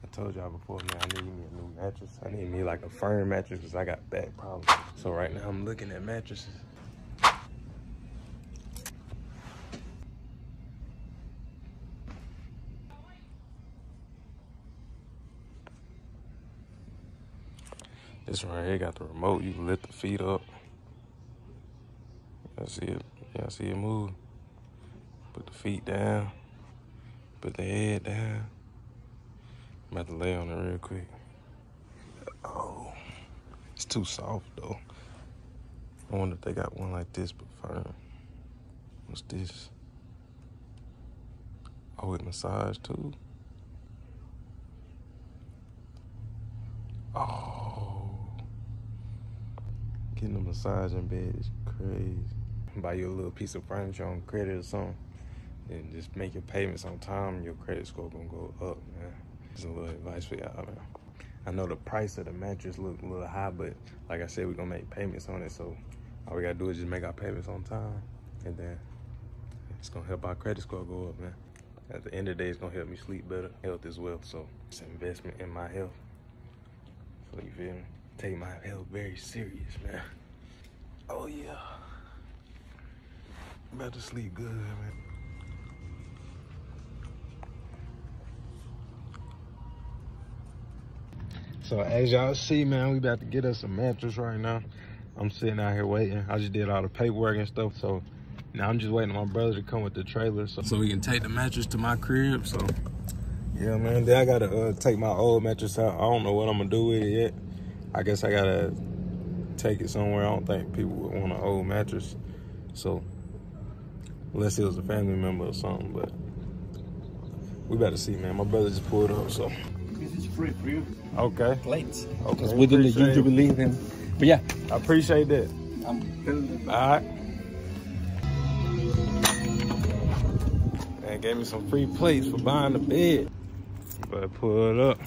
I told y'all before, man, I need me a new mattress. I need me like a firm mattress because I got back problems. So right now I'm looking at mattresses. This one right here got the remote. You can lift the feet up. Y'all see it? Y'all see it move? Put the feet down. Put the head down. I'm about to lay on it real quick. Oh, it's too soft though. I wonder if they got one like this but firm. What's this? Oh, it massage too. Oh, getting a massage in bed is crazy. Buy you a little piece of furniture on credit or something, and just make your payments on time. Your credit score gonna go up, man. Just a little advice for y'all, man. I know the price of the mattress look a little high, but like I said, we're gonna make payments on it. So all we gotta do is just make our payments on time, and then it's gonna help our credit score go up, man. At the end of the day, it's gonna help me sleep better, health as well. So it's an investment in my health. So you feel me? Take my health very serious, man. Oh yeah. I'm about to sleep good, man. So as y'all see, man, we about to get us a mattress right now. I'm sitting out here waiting. I just did all the paperwork and stuff, so now I'm just waiting on my brother to come with the trailer so we can take the mattress to my crib. So yeah, man, then I gotta take my old mattress out. I don't know what I'm gonna do with it yet. I guess I gotta take it somewhere. I don't think people would want an old mattress, so unless it was a family member or something, but we better see, man. My brother just pulled up, so. This is free for you. Okay. Late. Okay. Because we didn't usually leave him. But yeah. I appreciate that. All right. Man, gave me some free plates for buying the bed. But I pulled up.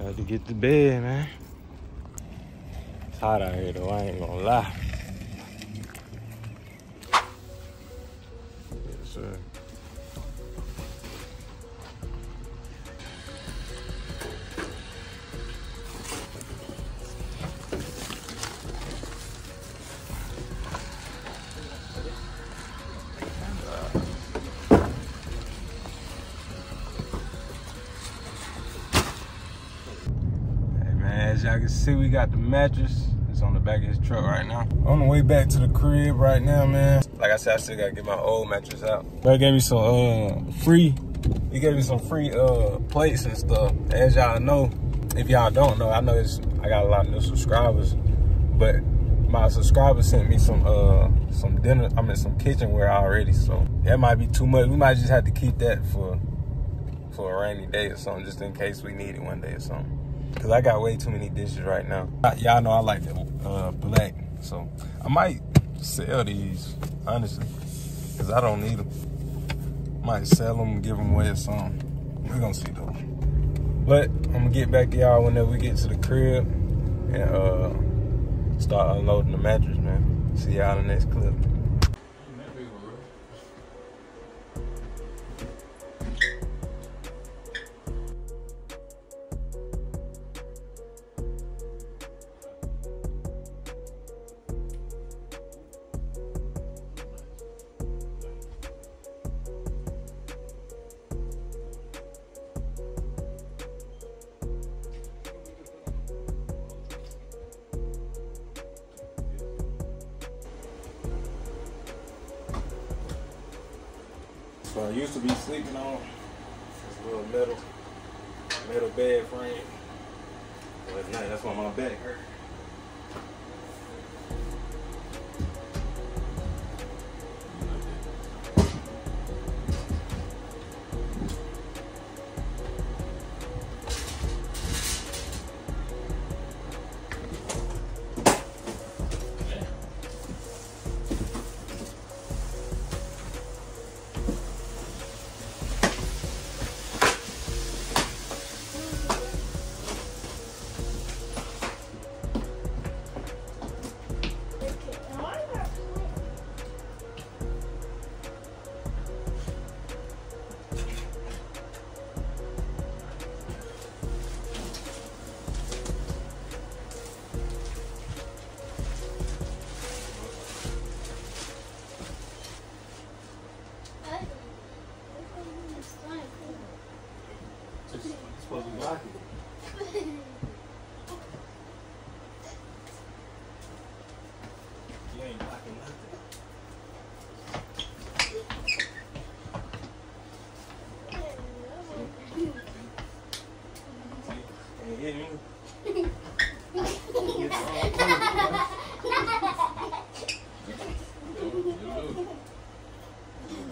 I had to get the bed, man. It's hot out here, though. I ain't gonna lie. Yes, sir. As y'all can see, we got the mattress. It's on the back of his truck right now. On the way back to the crib right now, man. Like I said, I still gotta get my old mattress out. But gave me some free plates and stuff. As y'all know, if y'all don't know, I know I got a lot of new subscribers, but my subscribers sent me some kitchenware already, so that might be too much. We might just have to keep that for a rainy day or something, just in case we need it one day or something. Cause I got way too many dishes right now. Y'all know I like the black, so I might sell these, honestly, cause I don't need them. Might sell them, give them away or something. We're gonna see though. But I'm gonna get back to y'all whenever we get to the crib and start unloading the mattress, man. See y'all in the next clip. So I used to be sleeping on this little metal bed frame. Well, at night, that's why my back hurt. supposed to be locking. You ain't locking nothing. Can't hit me.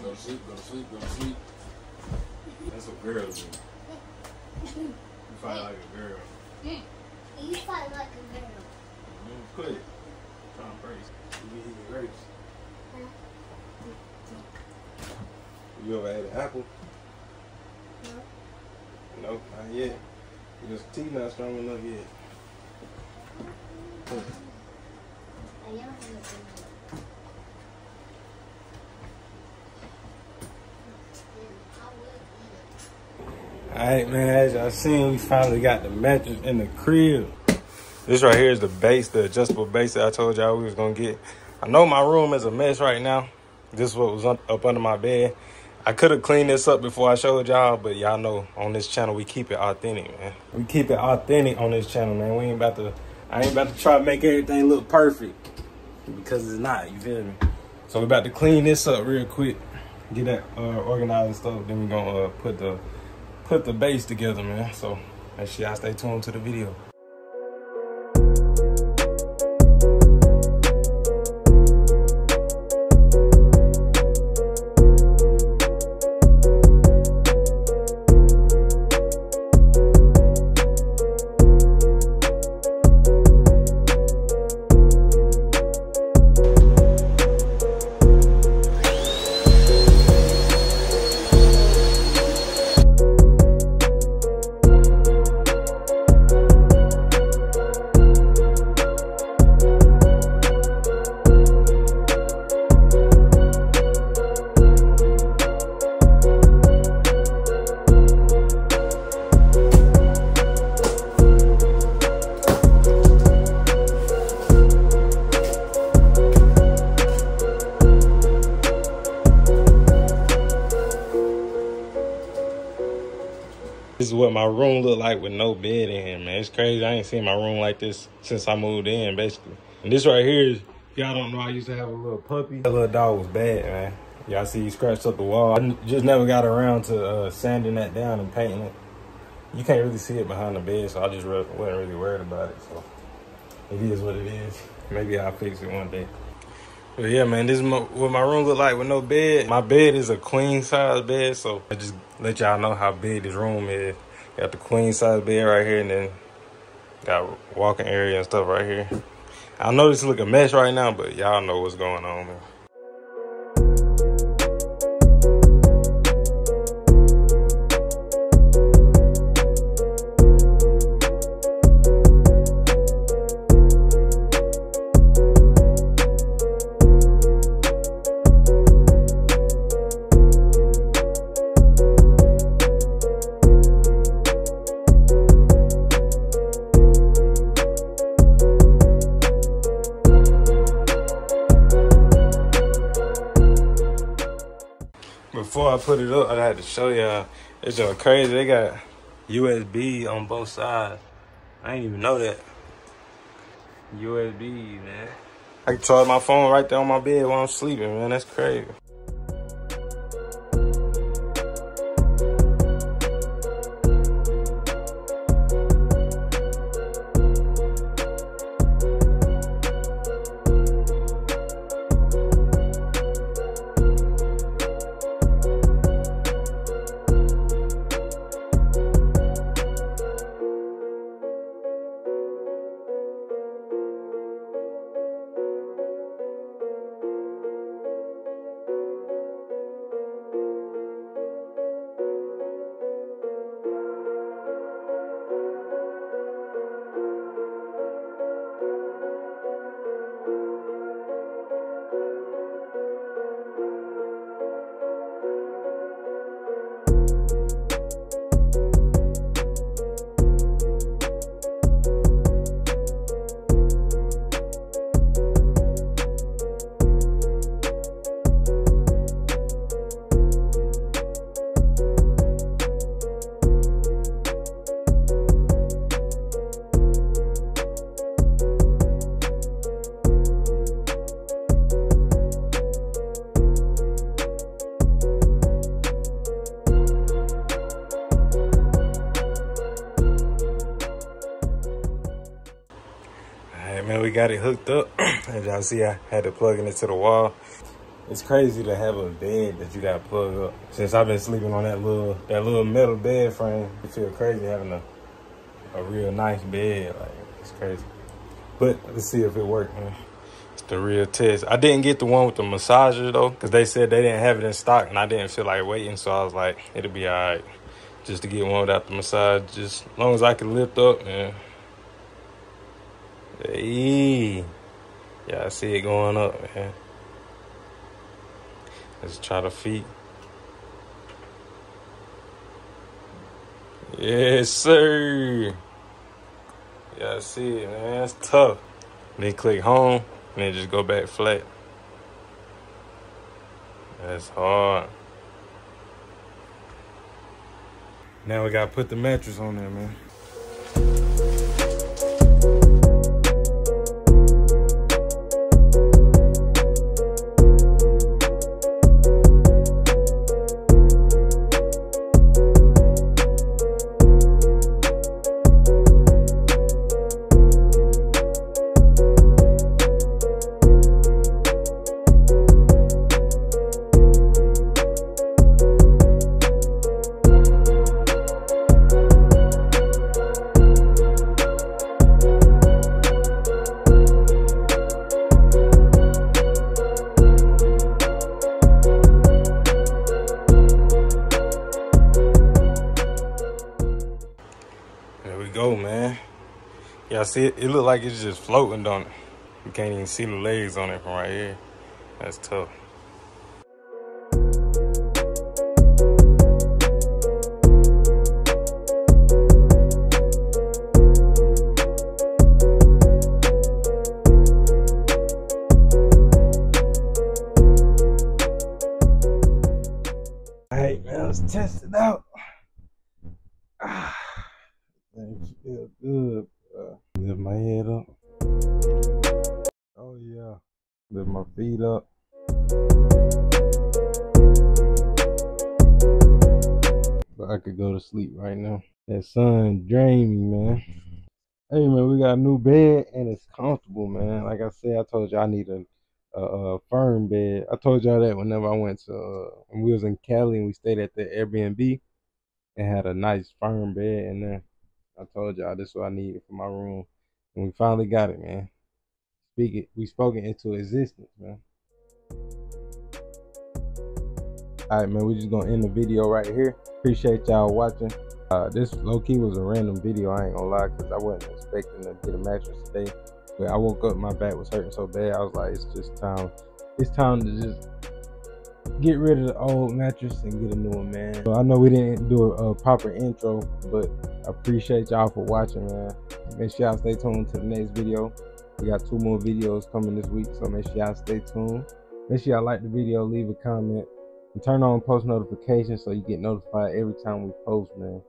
Go to sleep, go to sleep, go to sleep. That's what girls do. You fight like a girl. You fight like a girl. Quit. Trying to brace. You be eating grapes. You ever had an apple? No. Nope, not yet. Your teeth not strong enough yet. I don't have a Alright, man, as y'all seen, we finally got the mattress in the crib. This right here is the base, the adjustable base that I told y'all we was gonna get. I know my room is a mess right now. This is what was up under my bed. I could have cleaned this up before I showed y'all, but y'all know on this channel we keep it authentic, man. We keep it authentic on this channel, man. I ain't about to try to make everything look perfect because it's not, you feel me? So we about to clean this up real quick, get that organized and stuff. Then we gonna put the base together, man. So make sure y'all stay tuned to the video. This is what my room look like with no bed in here, man. It's crazy. I ain't seen my room like this since I moved in, basically. And this right here is, y'all don't know, I used to have a little puppy. That little dog was bad, man. Y'all see he scratched up the wall. I just never got around to sanding that down and painting it. You can't really see it behind the bed, so I just wasn't really worried about it. So it is what it is. Maybe I'll fix it one day. But yeah, man, this is what my room look like with no bed. My bed is a queen size bed, so I just let y'all know how big this room is. Got the queen size bed right here, and then got walking area and stuff right here. I know this look a mess right now, but y'all know what's going on, man. Before I put it up, I had to show y'all. It's just crazy. They got USB on both sides. I didn't even know that. USB, man. I can charge my phone right there on my bed while I'm sleeping, man. That's crazy. Man, we got it hooked up. As y'all see, I had to plug it into the wall. It's crazy to have a bed that you gotta plug up. Since I've been sleeping on that little metal bed frame, it feel crazy having a real nice bed. Like, it's crazy. But let's see if it works, man. It's the real test. I didn't get the one with the massager though, because they said they didn't have it in stock and I didn't feel like waiting. So I was like, it'll be all right just to get one without the massage. Just as long as I can lift up, man. Hey. Yeah, I see it going up, man. Let's try the feet. Yes, sir. Yeah, I see it, man. That's tough. Then click home, and then just go back flat. That's hard. Now we gotta put the mattress on there, man. There we go, man. Yeah, see it look like it's just floating, don't it? You can't even see the legs on it from right here. That's tough. All right, man, let's test it out. Things feel good. Lift my head up. Oh yeah. Lift my feet up. But I could go to sleep right now. That sun drained me, man. Hey man, we got a new bed and it's comfortable, man. Like I said, I told you I need a firm bed. I told y'all that whenever I went to when we was in Cali and we stayed at the Airbnb and had a nice firm bed in there. I told y'all this is what I needed for my room. And we finally got it, man. We spoke it into existence, man. Alright, man, we just gonna end the video right here. Appreciate y'all watching. This low-key was a random video, I ain't gonna lie, because I wasn't expecting to get a mattress today. But I woke up, my back was hurting so bad, I was like, it's time to just get rid of the old mattress and get a new one, man. So I know we didn't do a proper intro, but I appreciate y'all for watching, man. Make sure y'all stay tuned to the next video. We got 2 more videos coming this week, so make sure y'all stay tuned. Make sure y'all like the video, leave a comment, and turn on post notifications so you get notified every time we post, man.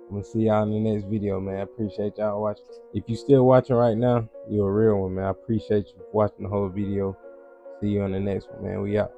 I'm gonna see y'all in the next video, man. I appreciate y'all watching. If you still watching right now, you're a real one, man. I appreciate you for watching the whole video. See you on the next one, man. We out.